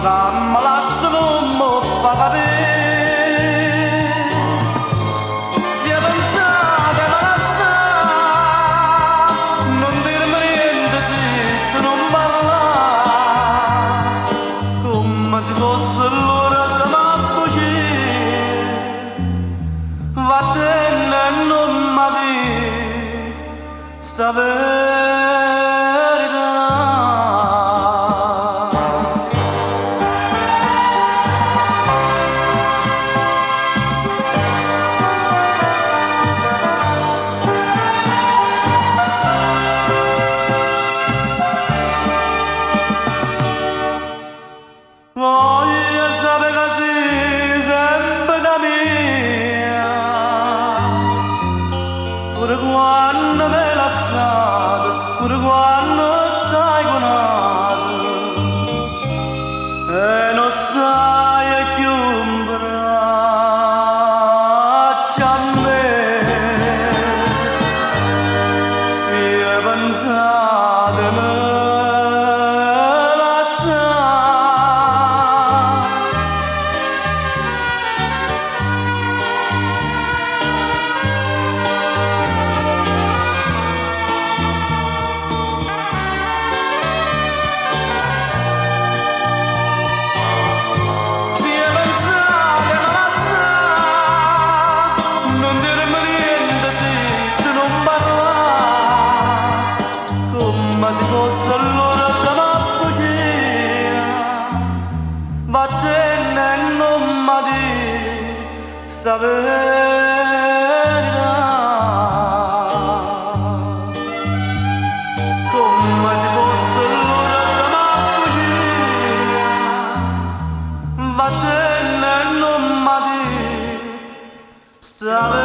che malasso non mi fa capire. Se pensate malassa, non dirmi niente, zitto, non parlare, come se fosse l'ora di m'abbucire. Vattene e non mi dire sta verità. Voglio sapere che sei sempre da mia, pure quando me lasciate, pure quando stai con altri, e non stai più in braccio a me. Se pensate me ma se fosse l'ora da m'abbucire, vattene e non mi dire sta verità. Come se fosse l'ora da m'abbucire, vattene e non mi dire sta verità.